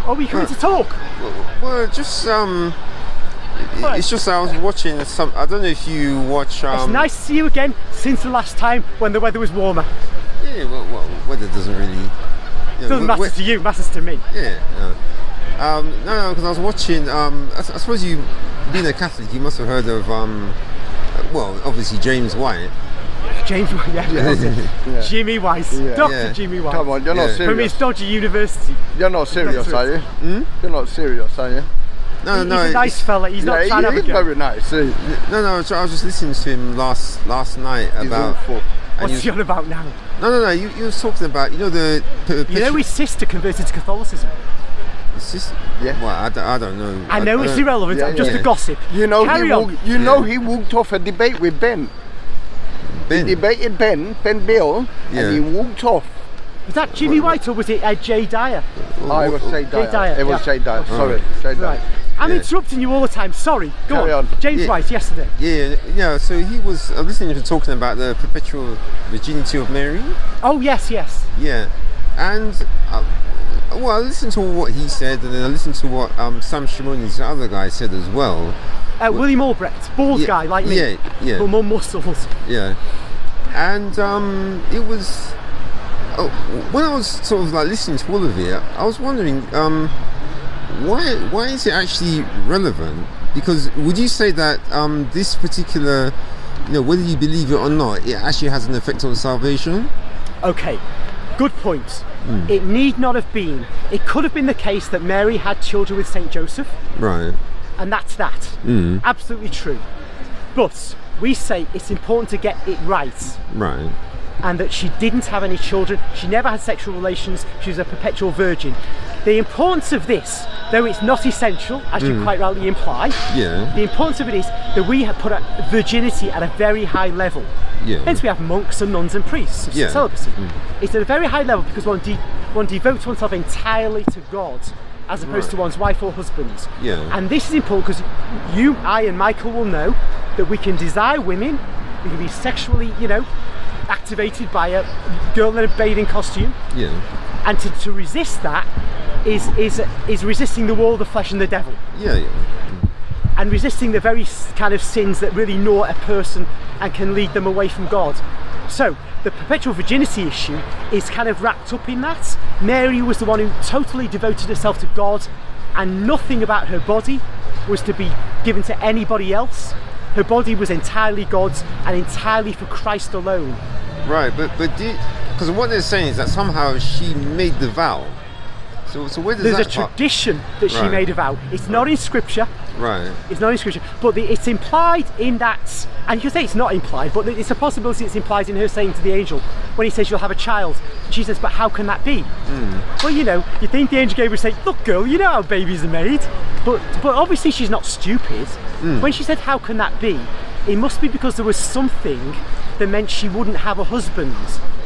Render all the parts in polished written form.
Are we coming to talk? Well, just it's just I was watching some. I don't know if you watch. It's nice to see you again since the last time when the weather was warmer. Yeah, well, weather doesn't really. Doesn't matter to you, matters to me. Yeah. No, because I was watching. I suppose you, being a Catholic, you must have heard of. Well, obviously James White. James White, yeah. Jimmy White, Dr. Jimmy White. Come on, you're not serious. From his dodgy university. You're not serious, are you? You're not serious, are you? No, He's a nice fella. He's not trying to have a go. Very nice. No. I was just listening to him last night about. What's he on about now? No. You were talking about the. You know his sister converted to Catholicism. His sister? Yeah. Well, I don't know. I know it's irrelevant. I'm just a gossip. You know he walked off a debate with Ben. He debated Ben Bill, and he walked off. Was that Jimmy White or was it Jay Dyer? I was Jay Dyer. It was Jay Dyer. Sorry, Jay Dyer. Right. I'm interrupting you all the time. Sorry. Go on. James White yesterday. Yeah. So he was listening to him talking about the perpetual virginity of Mary. Oh yes. Yeah, and I listened to what he said, and then I listened to what Sam Shamoun, this other guy, said as well. William Albrecht, bald guy like me. Yeah. But more muscles. Yeah, and it was. When I was sort of like listening to all of it, I was wondering why is it actually relevant? Because would you say that this particular, whether you believe it or not, it actually has an effect on salvation? Okay, good point. It need not have been. It could have been the case that Mary had children with Saint Joseph. Right. And that's that. Absolutely true. But we say it's important to get it right. Right. And that she didn't have any children. She never had sexual relations. She was a perpetual virgin. The importance of this, though it's not essential, as you quite rightly imply, the importance of it is that we have put virginity at a very high level. Hence we have monks and nuns and priests of celibacy. It's at a very high level because one devotes oneself entirely to God as opposed to one's wife or husband. And this is important because you, I and Michael will know that we can desire women, we can be sexually, activated by a girl in a bathing costume. And to resist that is resisting the war of the flesh and the devil. And resisting the very kind of sins that really gnaw a person and can lead them away from God. So the perpetual virginity issue is kind of wrapped up in that. Mary was the one who totally devoted herself to God, and nothing about her body was to be given to anybody else. Her body was entirely God's and entirely for Christ alone. Right, but because what they're saying is that somehow she made the vow. So where does There's a tradition that she made a vow. It's not in Scripture. Right. It's not in Scripture, but it's implied in that, and you can say it's not implied, but it's a possibility it's implied in her saying to the angel, when he says you'll have a child, she says, but how can that be? Well, you think the angel Gabriel would say, look girl, you know how babies are made, but obviously she's not stupid. When she said how can that be, it must be because there was something that meant she wouldn't have a husband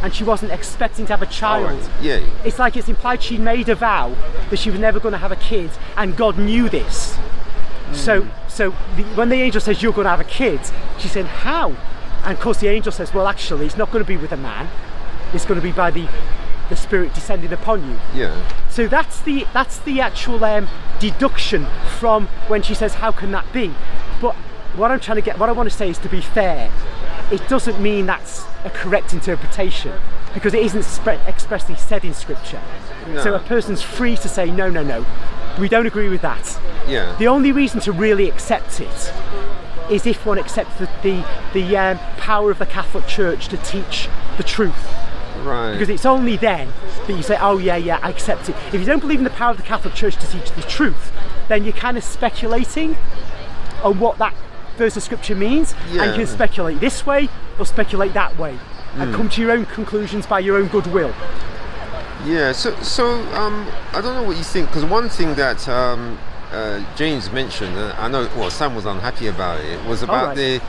and she wasn't expecting to have a child. It's like it's implied she made a vow that she was never going to have a kid, and God knew this. So when the angel says you're going to have a kid, she said how? And of course the angel says, well actually it's not going to be with a man, it's going to be by the Spirit descending upon you. So that's the actual deduction from when she says how can that be. But what I want to say is, to be fair, it doesn't mean that's a correct interpretation, because it isn't expressly said in Scripture. So a person's free to say no, we don't agree with that. The only reason to really accept it is if one accepts the power of the Catholic Church to teach the truth. Right. Because it's only then that you say, oh yeah, I accept it. If you don't believe in the power of the Catholic Church to teach the truth, then you're kind of speculating on what that verse of Scripture means, and you can speculate this way or speculate that way, and come to your own conclusions by your own goodwill. So I don't know what you think, because one thing that James mentioned, I know, well, Sam was unhappy about it, was about the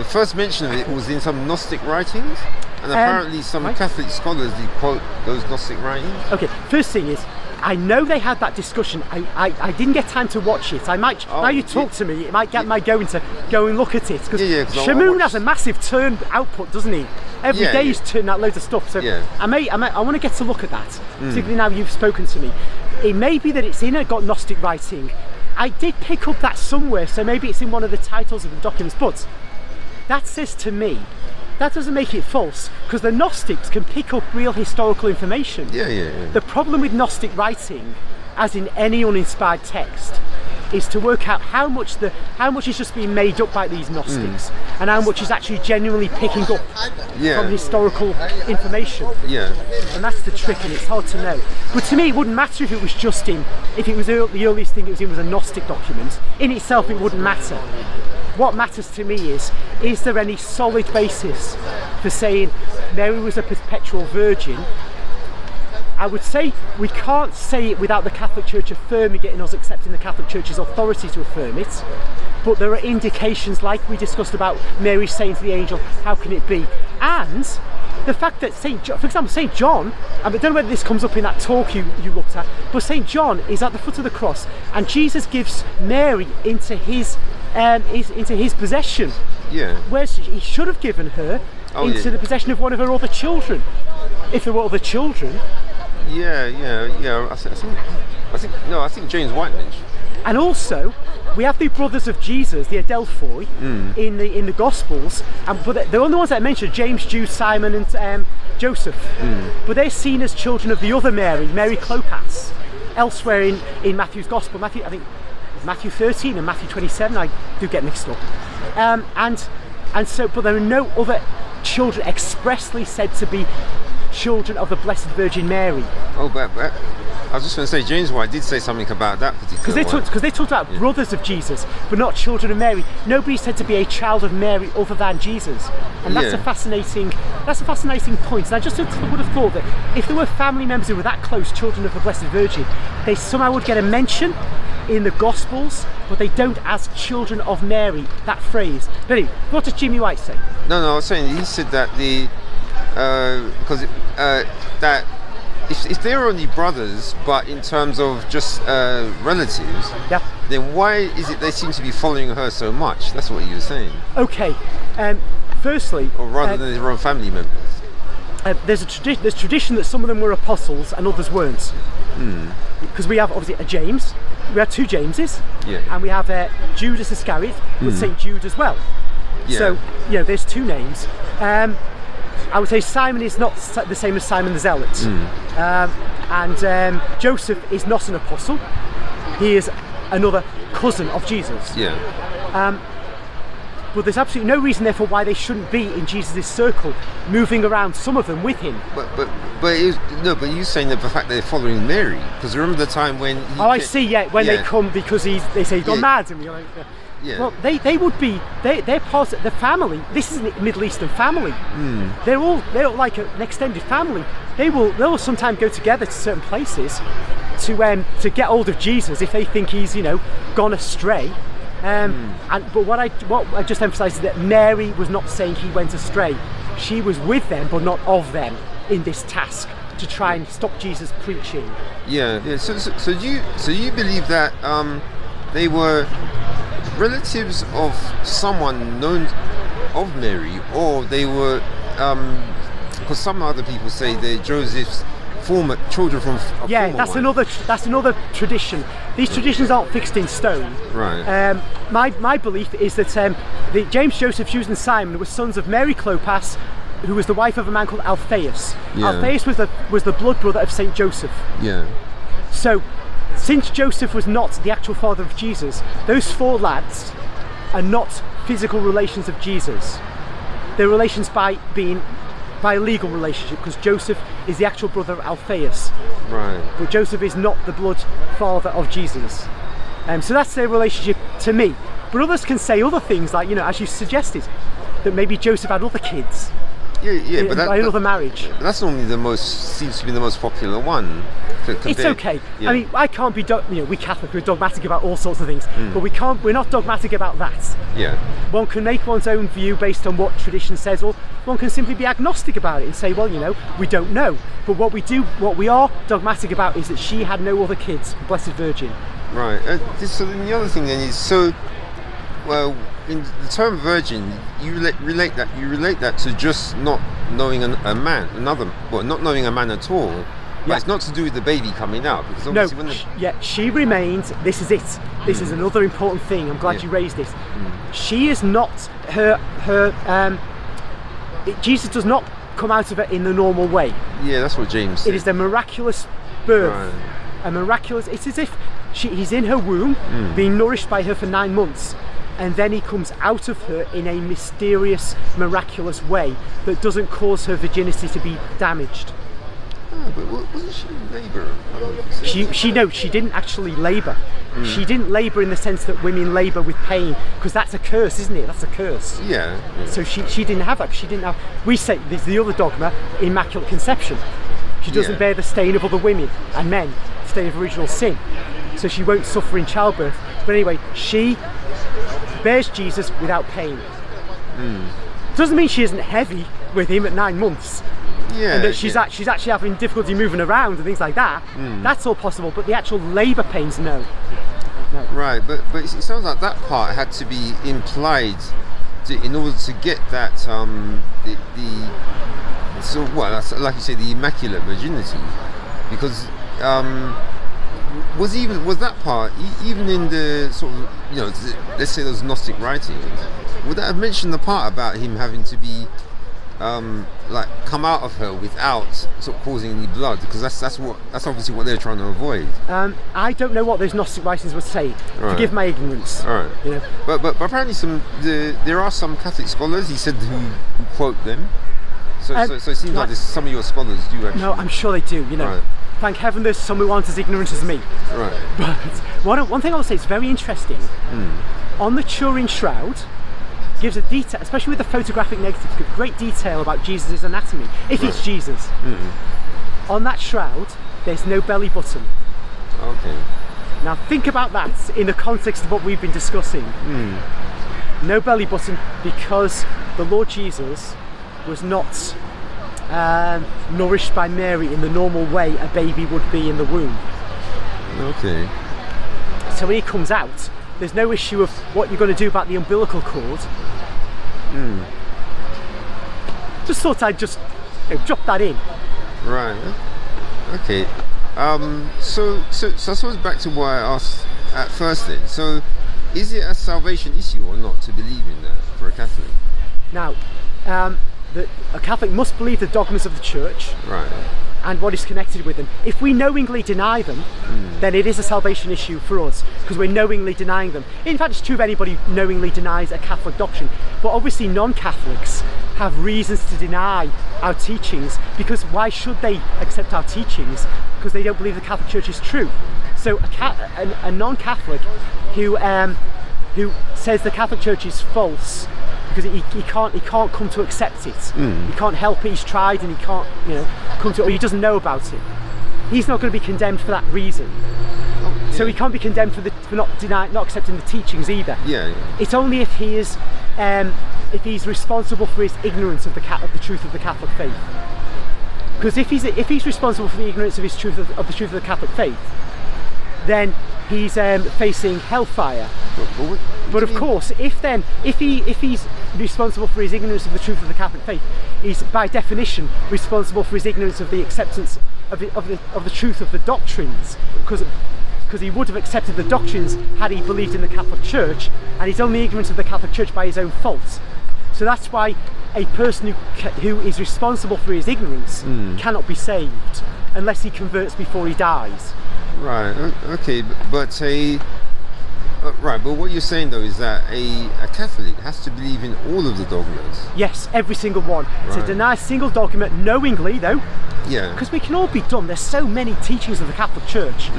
first mention of it was in some Gnostic writings, and apparently some Catholic scholars did quote those Gnostic writings. Okay, first thing is, I know they had that discussion. I didn't get time to watch it. I might, now you talk to me, it might get my going to go and look at it, because Shamoun has a massive turn output, doesn't he? Every day he's turning out loads of stuff, so I want to get to look at that, particularly now you've spoken to me. it may be that it's in a Gnostic writing. I did pick up that somewhere, so maybe it's in one of the titles of the documents, but that says to me, that doesn't make it false, because the Gnostics can pick up real historical information. Yeah. The problem with Gnostic writing, as in any uninspired text, is to work out how much is just being made up by these Gnostics and how much is actually genuinely picking up from historical information. Yeah. And that's the trick, and it's hard to know. But to me, it wouldn't matter if it was just in, if it was the earliest thing it was in was a Gnostic document. In itself, it wouldn't matter. What matters to me is there any solid basis for saying Mary was a perpetual virgin? I would say we can't say it without the Catholic Church affirming it and us accepting the Catholic Church's authority to affirm it. But there are indications, like we discussed about Mary saying to the angel, how can it be? And the fact that for example, St. John, I don't know whether this comes up in that talk you looked at, but St. John is at the foot of the cross and Jesus gives Mary into his possession. Yeah. Whereas he should have given her into the possession of one of her other children. If there were other children. Yeah. I think James White mentioned. And also, we have the brothers of Jesus, the Adelphoi, in the Gospels, but the only ones that I mentioned are James, Jude, Simon, and Joseph. But they're seen as children of the other Mary, Mary Clopas. Elsewhere in Matthew's Gospel, I think Matthew 13 and Matthew 27, I do get mixed up. But there are no other children expressly said to be children of the Blessed Virgin Mary. Oh, but I was just going to say, James White did say something about that particular because they talked about brothers of Jesus, but not children of Mary. Nobody's said to be a child of Mary other than Jesus, and that's a fascinating point. And I just would have thought that if there were family members who were that close, children of the Blessed Virgin, they somehow would get a mention in the Gospels, but they don't as children of Mary. That phrase. But anyway, what does Jimmy White say? No, I was saying he said that that if they're only brothers, but in terms of just relatives, then why is it they seem to be following her so much? That's what he was saying. Okay, firstly, or rather than their own family members. There's tradition that some of them were apostles and others weren't. Because we have obviously a James, we have two Jameses, and we have Judas Iscariot, but St. Jude as well. So there's two names. I would say Simon is not the same as Simon the Zealot, and Joseph is not an apostle. He is another cousin of Jesus. But there's absolutely no reason, therefore, why they shouldn't be in Jesus' circle, moving around, some of them with him. But you're saying that the fact they're following Mary, because remember the time when I see, when they come because they say he's gone mad, and we're like, well, they would be, they're part of the family. This isn't a Middle Eastern family. They're all like an extended family. They'll sometimes go together to certain places to get hold of Jesus if they think he's gone astray. But what I just emphasised is that Mary was not saying he went astray. She was with them, but not of them, in this task to try and stop Jesus preaching. So you believe that they were relatives of someone known of Mary, or they were because some other people say they're Joseph's former children from that's another tradition. These traditions aren't fixed in stone. Right. My belief is that the James, Joseph, Jude and Simon were sons of Mary Clopas, who was the wife of a man called Alphaeus. Alphaeus was the blood brother of Saint Joseph. So since Joseph was not the actual father of Jesus, those four lads are not physical relations of Jesus. They're relations by a legal relationship, because Joseph is the actual brother of Alphaeus. Right. But Joseph is not the blood father of Jesus. So that's their relationship to me. But others can say other things, like, as you suggested, that maybe Joseph had other kids. But by another marriage. That's normally seems to be the most popular one. It's okay. I mean, I can't be, we Catholics, we're dogmatic about all sorts of things, but we're not dogmatic about that. One can make one's own view based on what tradition says, or one can simply be agnostic about it and say, well, we don't know. But what we are dogmatic about is that she had no other kids, Blessed Virgin. Right. So then the other thing then is, in the term virgin, you relate that to just not knowing a man, not knowing a man at all, But it's not to do with the baby coming out, because obviously she remained. This is it. This is another important thing. I'm glad you raised this. She is not Jesus does not come out of it in the normal way. Yeah, that's what James said. It is the miraculous birth. A miraculous. It's as if he's in her womb, being nourished by her for 9 months, and then he comes out of her in a mysterious, miraculous way that doesn't cause her virginity to be damaged. Oh, but wasn't she in labour? She didn't actually labour. She didn't labour in the sense that women labour with pain, because that's a curse, isn't it? That's a curse. Yeah. So she didn't have that. She didn't have. We say there's the other dogma, immaculate conception. She doesn't bear the stain of other women and men, the stain of original sin. So she won't suffer in childbirth. But anyway, she bears Jesus without pain. Doesn't mean she isn't heavy with him at 9 months. Yeah, and that she's actually having difficulty moving around and things like that. That's all possible, but the actual labour pains, no. Right, but it sounds like that part had to be implied in order to get that like you say, the immaculate virginity, because was that part even in the sort of, let's say those Gnostic writings, would that have mentioned the part about him having to be come out of her without sort of causing any blood, because that's obviously what they're trying to avoid. I don't know what those Gnostic writings would say. Right. Forgive my ignorance. Right. But apparently there are some Catholic scholars, he said, who quote them. So it seems like some of your scholars do actually. No, I'm sure they do. Right. Thank heaven there's some who aren't as ignorant as me. Right. But one thing I will say is very interesting. On the Turin shroud, gives a detail, especially with the photographic negatives, gives great detail about Jesus' anatomy, if it's Jesus. On that shroud, there's no belly button. Okay. Now think about that in the context of what we've been discussing. No belly button, because the Lord Jesus was not nourished by Mary in the normal way a baby would be in the womb. Okay. So when he comes out, there's no issue of what you're going to do about the umbilical cord. Just thought I'd just drop that in. Right. Okay. So I suppose back to what I asked at first then. So is it a salvation issue or not to believe in that for a Catholic? Now, a Catholic must believe the dogmas of the Church. Right. And what is connected with them. If we knowingly deny them, then it is a salvation issue for us, because we're knowingly denying them. In fact, it's true of anybody who knowingly denies a Catholic doctrine. But obviously non-Catholics have reasons to deny our teachings, because why should they accept our teachings? Because they don't believe the Catholic Church is true. So a non-Catholic who says the Catholic Church is false, because he can't come to accept it. He can't help it. He's tried and he can't come to it, or he doesn't know about it. He's not going to be condemned for that reason. So he can't be condemned for not accepting the teachings either. Yeah. It's only if he is if he's responsible for his ignorance of the truth of the Catholic faith. Because if he's responsible for the ignorance of the truth of the Catholic faith, then he's facing hellfire. But of course, if he's responsible for his ignorance of the truth of the Catholic faith, he's by definition responsible for his ignorance of the acceptance of the truth of the doctrines, because he would have accepted the doctrines had he believed in the Catholic Church, and he's only ignorant of the Catholic Church by his own fault. So that's why a person who is responsible for his ignorance cannot be saved unless he converts before he dies. Right. Okay. But but what you're saying though is that a Catholic has to believe in all of the dogmas. Yes, every single one. Right. To deny a single dogma knowingly, though. Yeah. Because we can all be done. There's so many teachings of the Catholic Church.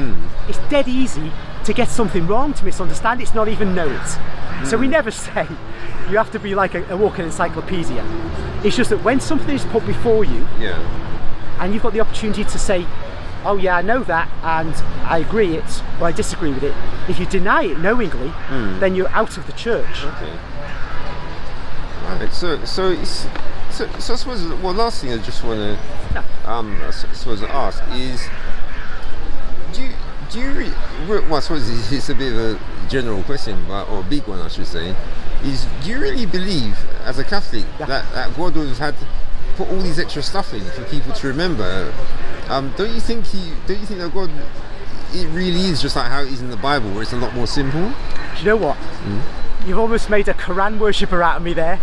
It's dead easy to get something wrong, to misunderstand. It's not even know it. So we never say you have to be like a walking encyclopedia. It's just that when something is put before you, and you've got the opportunity to say, oh yeah, I know that, and I agree it, or I disagree with it. If you deny it knowingly, then you're out of the church. Okay. Right. So I suppose last thing I just want to ask is, do you? Well, I suppose it's a bit of a general question, or a big one, I should say. Is, do you really believe, as a Catholic, that God would have had put all these extra stuff in for people to remember Don't you think that God, it really is just like how it is in the Bible, where it's a lot more simple? Do you know what? You've almost made a Quran worshipper out of me there.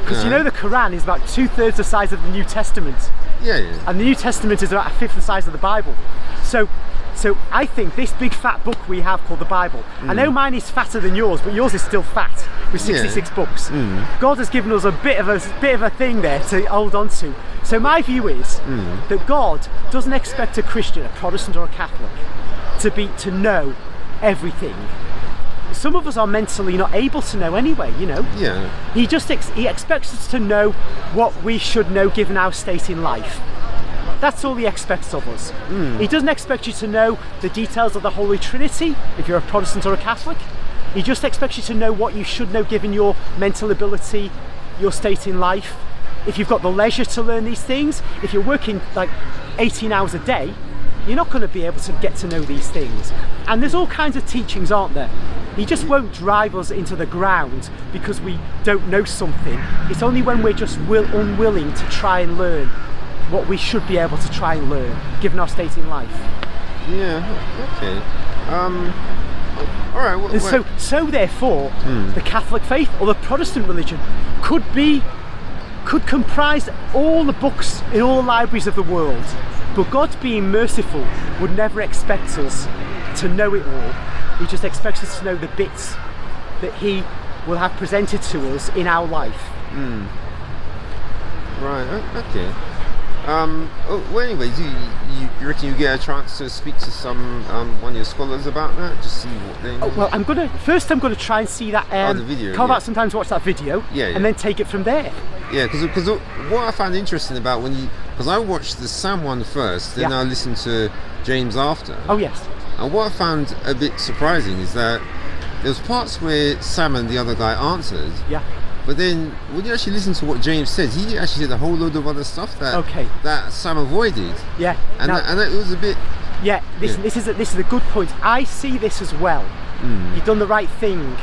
Because you know the Quran is about 2/3 the size of the New Testament. Yeah. And the New Testament is about 1/5 the size of the Bible. So I think this big fat book we have called the Bible, I know mine is fatter than yours, but yours is still fat with 66 books. God has given us a bit of a thing there to hold on to. So my view is that God doesn't expect a Christian, a Protestant or a Catholic to know everything. Some of us are mentally not able to know anyway, you know. Yeah. He expects us to know what we should know given our state in life. That's all he expects of us. He doesn't expect you to know the details of the Holy Trinity if you're a Protestant or a Catholic. He just expects you to know what you should know given your mental ability, your state in life. If you've got the leisure to learn these things, if you're working like 18 hours a day, you're not going to be able to get to know these things. And there's all kinds of teachings, aren't there? He just won't drive us into the ground because we don't know something. It's only when we're just unwilling to try and learn what we should be able to try and learn, given our state in life. Yeah, okay. All right. And so therefore, the Catholic faith or the Protestant religion could comprise all the books in all the libraries of the world. But God, being merciful, would never expect us to know it all. He just expects us to know the bits that He will have presented to us in our life. Right. Okay. Well, anyway, do you reckon you get a chance to speak to some one of your scholars about that? Just see what they. Well, I'm gonna try and see that. The video. Come out sometimes, watch that video, and then take it from there. Yeah, because what I found interesting about because I watched the Sam one first, then I listened to James after. Oh yes. And what I found a bit surprising is that there was parts where Sam and the other guy answered. Yeah. But then, when you actually listen to what James said, he actually said a whole load of other stuff that Sam avoided. Yeah. And it was a bit. Yeah. This is a good point. I see this as well. You've done the right thing,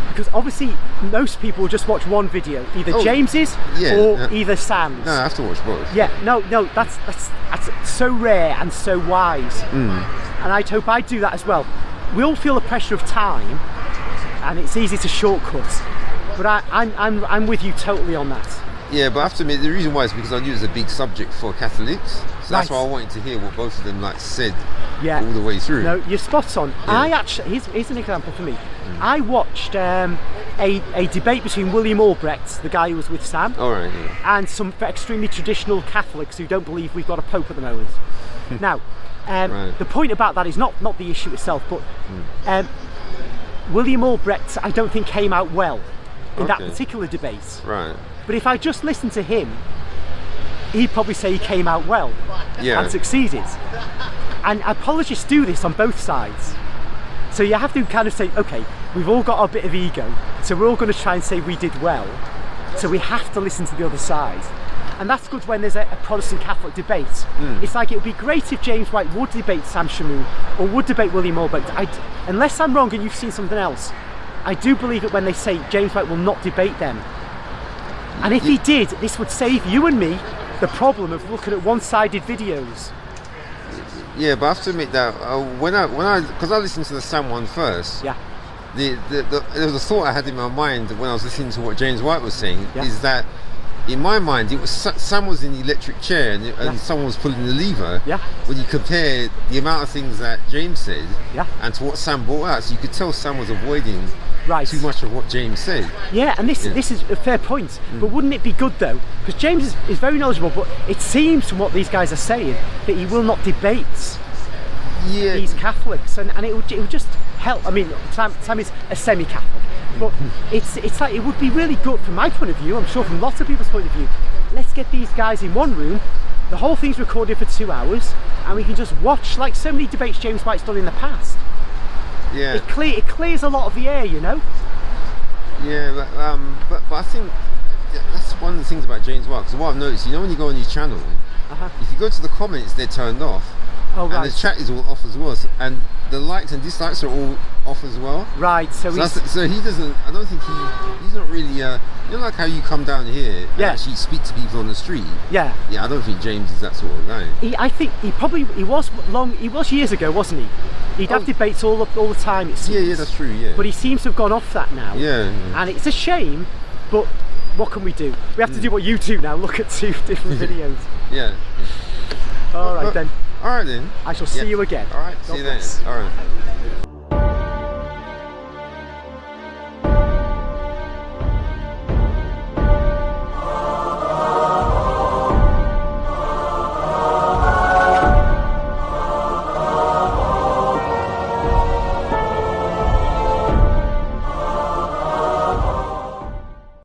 because obviously most people just watch one video, either James's or either Sam's. No, I have to watch both. Yeah. No. That's so rare and so wise. And I'd hope I'd do that as well. We all feel the pressure of time, and it's easy to shortcut. But I'm with you totally on that. Yeah, but I have to admit, the reason why is because I knew it was a big subject for Catholics. So that's why I wanted to hear what both of them said all the way through. No, you're spot on. Yeah. Here's an example for me. I watched a debate between William Albrecht, the guy who was with Sam, and some extremely traditional Catholics who don't believe we've got a Pope at the moment. Now, the point about that is not the issue itself, but William Albrecht, I don't think, came out well in that particular debate. Right. But if I just listened to him, he'd probably say he came out well and succeeded. And apologists do this on both sides. So you have to kind of say, okay, we've all got a bit of ego, so we're all going to try and say we did well. So we have to listen to the other side. And that's good when there's a Protestant Catholic debate. It's like it would be great if James White would debate Sam Shamoun or would debate William Albrecht. Unless I'm wrong and you've seen something else, I do believe it when they say James White will not debate them. And if he did, this would save you and me the problem of looking at one-sided videos. Yeah, but I have to admit that because I listened to the Sam one first. Yeah. There was a thought I had in my mind when I was listening to what James White was saying, is that in my mind it was Sam was in the electric chair and someone was pulling the lever. Yeah. When you compare the amount of things that James said and to what Sam brought out, so you could tell Sam was avoiding too much of what James said. Yeah, and this is a fair point. But wouldn't it be good though? Because James is very knowledgeable, but it seems from what these guys are saying that he will not debate these Catholics, and it would just help. I mean, Sam is a semi-Catholic, but it's like it would be really good from my point of view. I'm sure from lots of people's point of view. Let's get these guys in one room. The whole thing's recorded for 2 hours, and we can just watch like so many debates James White's done in the past. Yeah, it clears a lot of the air, you know. Yeah, but I think that's one of the things about James White. Because what I've noticed, when you go on his channel, if you go to the comments, they're turned off, Oh, right. And the chat is all off as well. And the likes and dislikes are all off as well. Right. So he doesn't. I don't think he's not really. Like how you come down here and actually speak to people on the street. Yeah. Yeah. I don't think James is that sort of guy. I think he was years ago, wasn't he? He'd have debates all the time. It seems. Yeah, that's true. Yeah. But he seems to have gone off that now. Yeah. And it's a shame, but what can we do? We have to do what you do now. Look at 2 different videos. Yeah. All right then. All right then. I shall see you again. All right. See you then. All right.